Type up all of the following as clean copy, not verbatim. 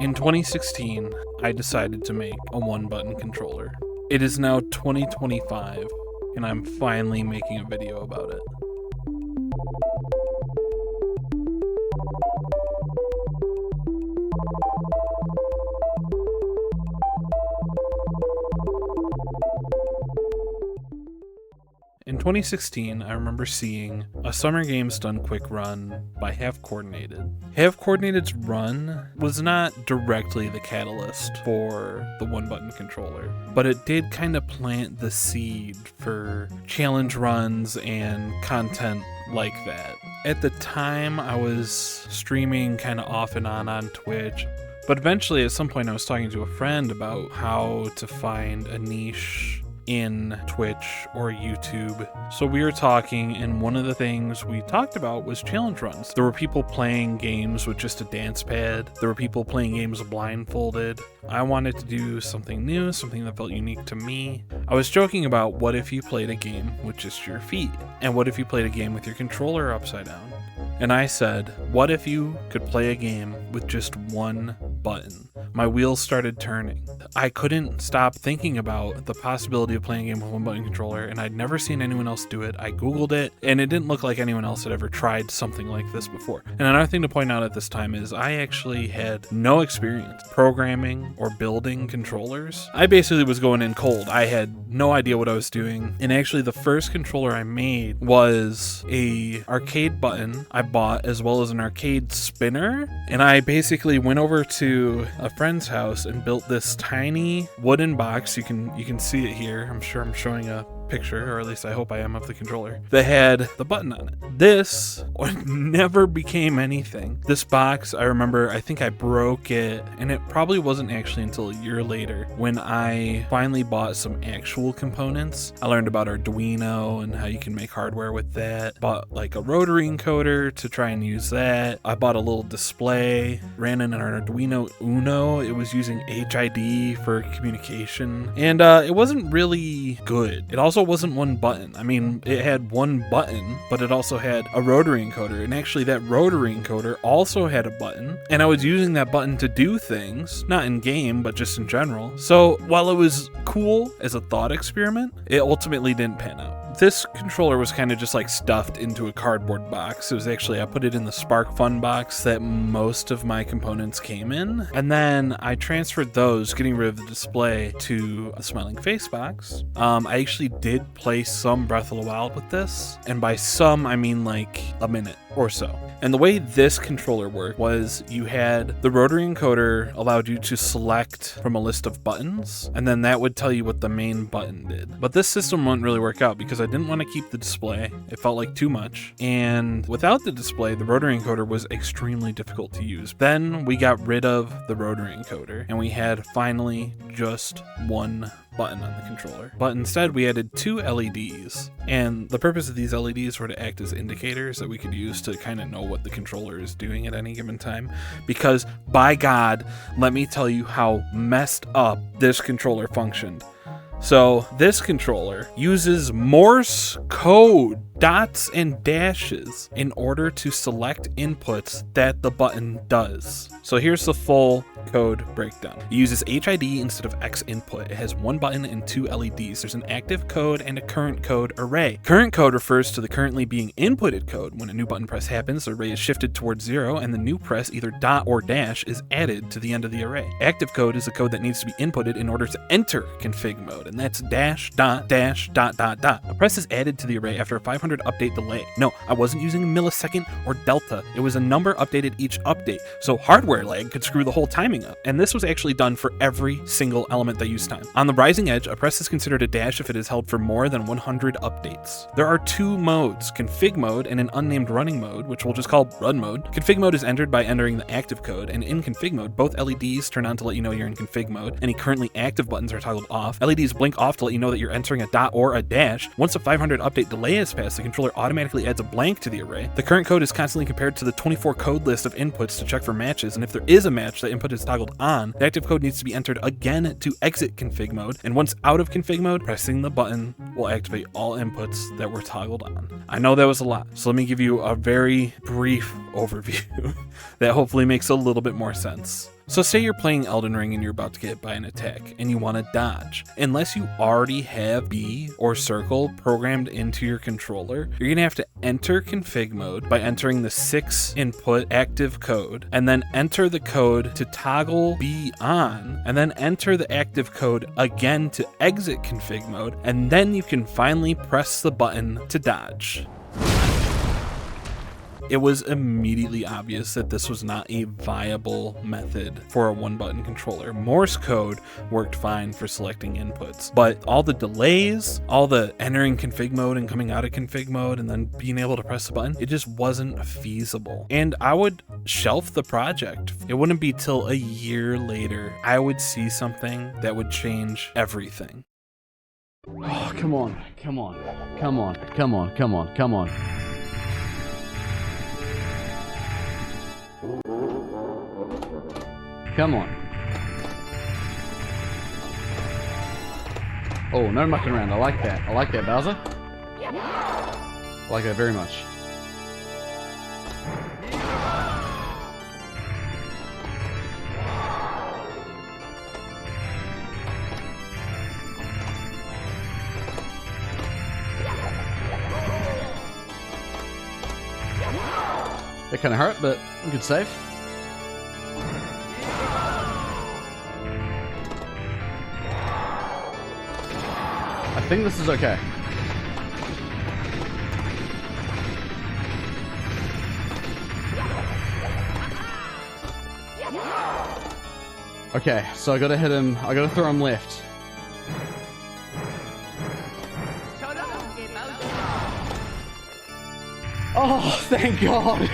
In 2016, I decided to make a one-button controller. It is now 2025, and I'm finally making a video about it. In 2016, I remember seeing a Summer Games Done Quick run by Half Coordinated. Half Coordinated's run was not directly the catalyst for the one-button controller, but it did kind of plant the seed for challenge runs and content like that. At the time, I was streaming kind of off and on Twitch, but eventually at some point I was talking to a friend about how to find a niche in Twitch or YouTube. So we were talking, and one of the things we talked about was challenge runs. There were people playing games with just a dance pad. There were people playing games blindfolded. I wanted to do something new, something that felt unique to me. I was joking about what if you played a game with just your feet? And what if you played a game with your controller upside down? And I said, what if you could play a game with just one button? My wheels started turning. I couldn't stop thinking about the possibility of playing a game with one button controller, and I'd never seen anyone else do it. I Googled it, and it didn't look like anyone else had ever tried something like this before. And another thing to point out at this time is I actually had no experience programming or building controllers. I basically was going in cold. I had no idea what I was doing. And actually the first controller I made was a arcade button I bought, as well as an arcade spinner. And I basically went over to a friend's house and built this tiny wooden box. You can see it here. I'm sure I'm showing a picture, or at least I hope I am, of the controller that had the button on it. This never became anything. This box, I remember, I think I broke it, and it probably wasn't actually until a year later when I finally bought some actual components. I learned about Arduino and how you can make hardware with that. Bought like a rotary encoder to try and use that. I bought a little display, ran in an Arduino Uno. It was using HID for communication, and it wasn't really good. It also wasn't one button. I mean, it had one button, but it also had a rotary encoder, and actually that rotary encoder also had a button, and I was using that button to do things, not in game, but just in general. So while it was cool as a thought experiment, it ultimately didn't pan out. This controller was kind of just like stuffed into a cardboard box. It was actually, I put it in the SparkFun box that most of my components came in, and then I transferred those, getting rid of the display, to a Smiling Face box. I actually did play some Breath of the Wild with this, and by some I mean like a minute or so. And the way this controller worked was you had the rotary encoder allowed you to select from a list of buttons, and then that would tell you what the main button did. But this system wouldn't really work out because I didn't want to keep the display. It felt like too much. And without the display, the rotary encoder was extremely difficult to use. Then we got rid of the rotary encoder, and we had finally just one button on the controller. But instead we added two LEDs, and the purpose of these LEDs were to act as indicators that we could use to kind of know what the controller is doing at any given time. Because by God, let me tell you how messed up this controller functioned. So this controller uses Morse code, dots and dashes, in order to select inputs that the button does. So here's the full code breakdown. It uses HID instead of X input. It has one button and two LEDs. There's an active code and a current code array. Current code refers to the currently being inputted code. When a new button press happens, the array is shifted towards 0, and the new press, either dot or dash, is added to the end of the array. Active code is the code that needs to be inputted in order to enter config mode, and that's dash, dot, dash, dot, dot, dot. A press is added to the array after a 500 update delay. No, I wasn't using millisecond or delta. It was a number updated each update, so hardware lag could screw the whole timing up. And this was actually done for every single element that used time. On the rising edge, a press is considered a dash if it is held for more than 100 updates. There are two modes, config mode and an unnamed running mode, which we'll just call run mode. Config mode is entered by entering the active code, and in config mode, both LEDs turn on to let you know you're in config mode. Any currently active buttons are toggled off. LEDs blink off to let you know that you're entering a dot or a dash. Once a 500 update delay has passed, the controller automatically adds a blank to the array. The current code is constantly compared to the 24 code list of inputs to check for matches, and if there is a match, the input is toggled on. The active code needs to be entered again to exit config mode, and once out of config mode, pressing the button will activate all inputs that were toggled on. I know that was a lot, so let me give you a very brief overview that hopefully makes a little bit more sense. So say you're playing Elden Ring and you're about to get hit by an attack and you want to dodge. Unless you already have B or circle programmed into your controller, you're going to have to enter config mode by entering the 6 input active code, and then enter the code to toggle B on, and then enter the active code again to exit config mode, and then you can finally press the button to dodge. It was immediately obvious that this was not a viable method for a one-button controller. Morse code worked fine for selecting inputs, but all the delays, all the entering config mode and coming out of config mode and then being able to press the button, it just wasn't feasible. And I would shelf the project. It wouldn't be till a year later I would see something that would change everything. Oh, come on, come on, come on, come on, come on, come on. Come on. Oh, no mucking around. I like that. I like that, Bowser. I like that very much. That kind of hurt, but good save. I think this is okay. Okay, so I gotta hit him, I gotta throw him left. Oh, thank God!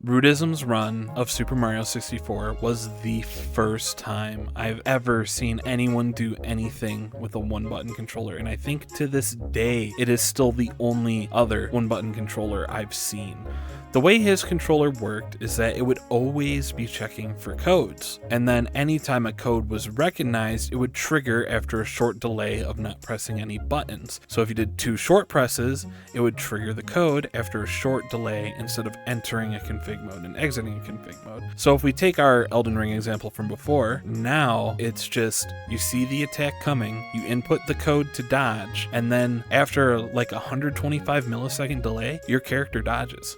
Rudism's run of Super Mario 64 was the first time I've ever seen anyone do anything with a one-button controller, and I think to this day it is still the only other one-button controller I've seen. The way his controller worked is that it would always be checking for codes, and then anytime a code was recognized, it would trigger after a short delay of not pressing any buttons. So if you did 2 short presses, it would trigger the code after a short delay instead of entering a config mode and exiting a config mode. So if we take our Elden Ring example from before, now it's just you see the attack coming, you input the code to dodge, and then after like 125 millisecond delay, your character dodges.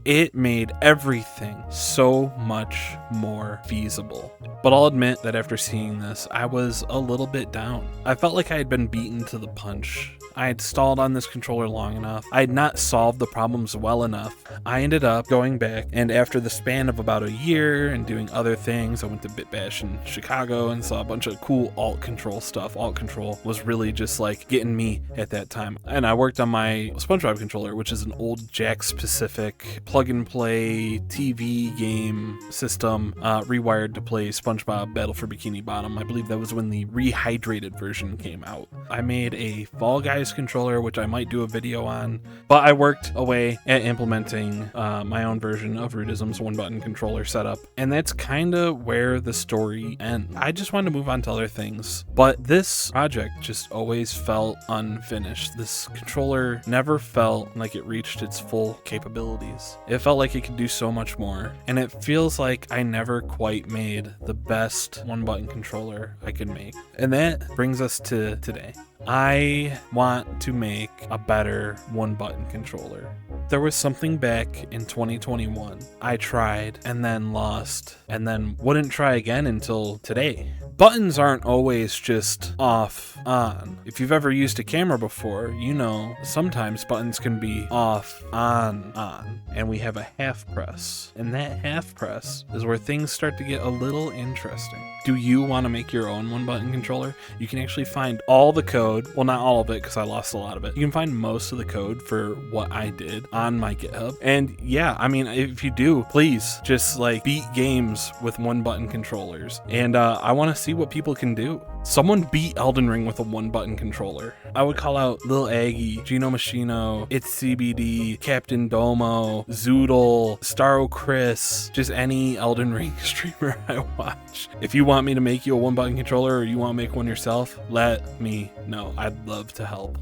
It made everything so much more feasible. But I'll admit that after seeing this, I was a little bit down. I felt like I had been beaten to the punch. I had stalled on this controller long enough. I had not solved the problems well enough. I ended up going back, and after the span of about a year and doing other things, I went to BitBash in Chicago and saw a bunch of cool alt control stuff. Alt control was really just like getting me at that time. And I worked on my SpongeBob controller, which is an old Jack-specific plug-and-play TV game system, rewired to play SpongeBob Battle for Bikini Bottom. I believe that was when the rehydrated version came out. I made a Fall Guys controller, which I might do a video on, but I worked away at implementing my own version of Rudism's one-button controller setup, and that's kind of where the story ends. I just wanted to move on to other things, but this project just always felt unfinished. This controller never felt like it reached its full capabilities. It felt like it could do so much more, and it feels like I never quite made the best one-button controller I could make. And that brings us to today. I want to make a better one-button controller. There was something back in 2021. I tried and then lost and then wouldn't try again until today. Buttons aren't always just off, on. If you've ever used a camera before, you know sometimes buttons can be off, on. And we have a half press. And that half press is where things start to get a little interesting. Do you want to make your own one-button controller? You can actually find all the code. Well, not all of it because I lost a lot of it. You can find most of the code for what I did on my GitHub. And yeah, I mean, if you do, please just like beat games with one-button controllers. And I want to see what people can do. Someone beat Elden Ring with a 1-button controller. I would call out Lil Aggie, Gino Machino, It's CBD, Captain Domo, Zoodle, Starro Chris, just any Elden Ring streamer I watch. If you want me to make you a 1-button controller or you want to make one yourself, let me know. I'd love to help.